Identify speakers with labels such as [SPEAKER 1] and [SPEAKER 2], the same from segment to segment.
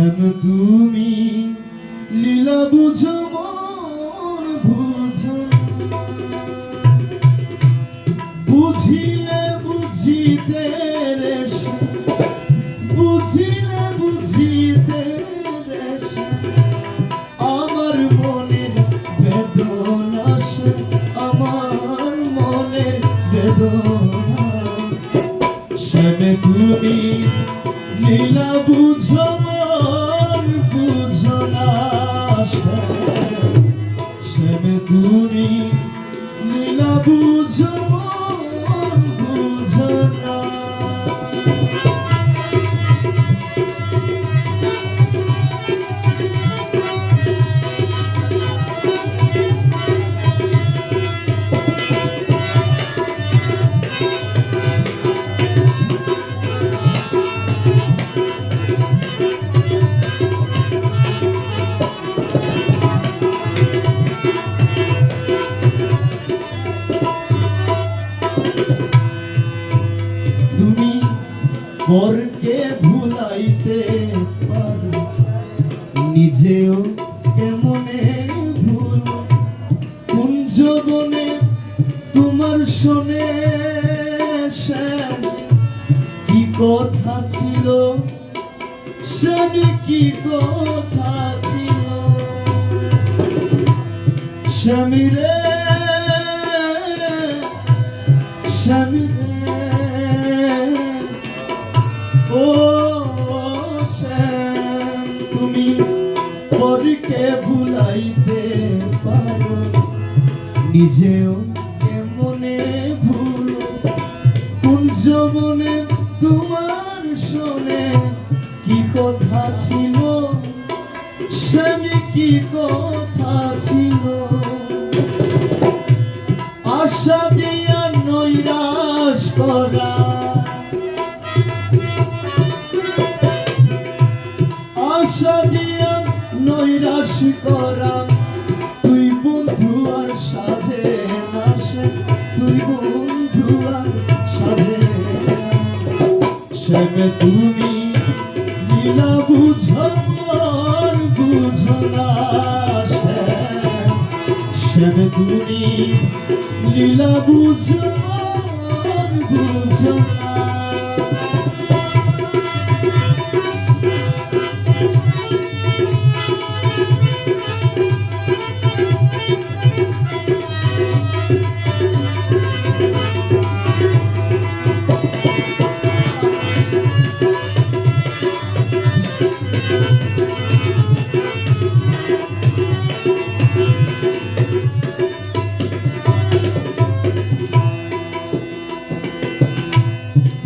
[SPEAKER 1] শ্যাম তুমি লীলা বুঝো মন বুঝো, বুঝিলে বুঝিতে রে বুঝিলে বুঝিতে রে আমার মনের বেদনা, আমার মনের বেদনা। শ্যাম তুমি লীলা বুঝো মন বুঝো না, শ্যাম তুমি লীলা বুঝো মন বুঝো না। তুমি পরকে ভুলাইতে পারো, নিজেও কেমনে ভুল। কোন যৌবনে তোমার শোনে শ্যাম কি কথা ছিল, শ্যাম কি কথা ছিল। স্বামী রে স্বামী ও শ্যাম, তুমি পরকে ভুলাইতে পারো, নিজেও কেমনে ভুলো। কোন যৌবনে তোমার শোনে কি কথা ছিল, স্বামী কি কথা ছিল। আশা দিয়া নৈরাশ করা, আশা দিয়া নৈরাশ করা, তুই বন্ধু আর সাধে নাশে, তুই বন্ধু আর সাধে। শ্যাম তুমি লীলা বুঝো মন বুঝো না, শ্যাম তুমি লীলা বুঝো মন বুঝো না।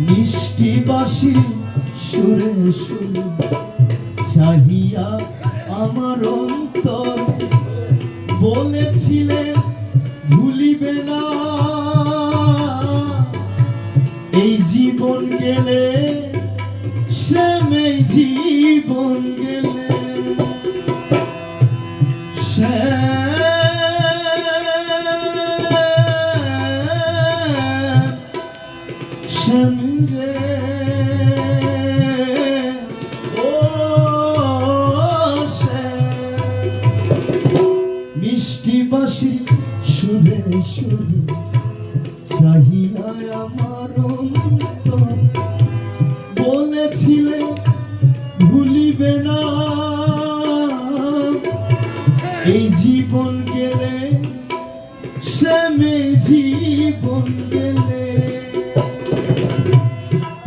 [SPEAKER 1] মিষ্টি বাঁশি সুরে সুরে চাহিয়া আমার অন্তর, বলেছিলে ভুলিবে না এই জীবন গেলে, শ্যাম এই জীবন গেলে। শ্যাম রে ও শ্যাম, মিষ্টি বাঁশি সুরে সুরে চাহিয়া আমার অন্তর, বলেছিলে ভুলিবে না এই জীবন গেলে, শ্যাম এই জীবন গেলে।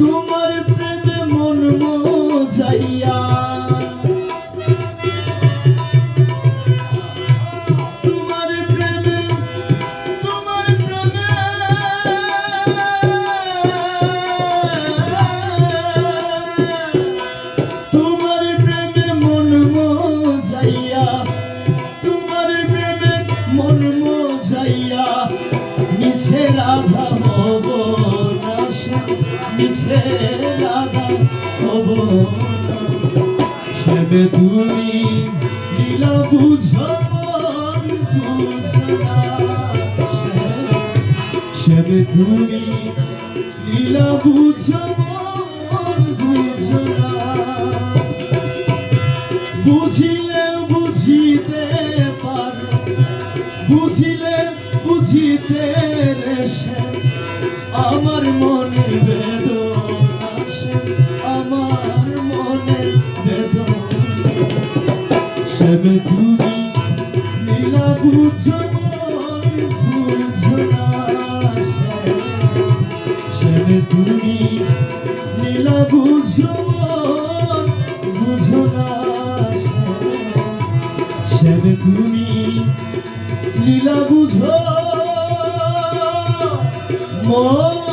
[SPEAKER 1] তোমার প্রেমে মন মজাইয়া, তোমার প্রেমে তোমার প্রেমে তোমার প্রেমে মন মজাইয়া, তোমার প্রেমে মন মজাইয়া, মিছে রাধা হব না, মিছে রাধা হব না। শ্যাম তুমি লীলা বুঝো মন বুঝো না, শ্যাম তুমি লীলা বুঝো মন বুঝো না। বুঝিলে বুঝিতে পারো, বুঝিলে বুঝিতে রেশে আমার মনের বেদনা, আমার মনের বেদনা। শ্যামে তুমি লীলা বুঝো বুঝো না, শ্যামে তুমি লীলা বুঝো বুঝো না, শ্যামে তুমি লীলা বুঝো মন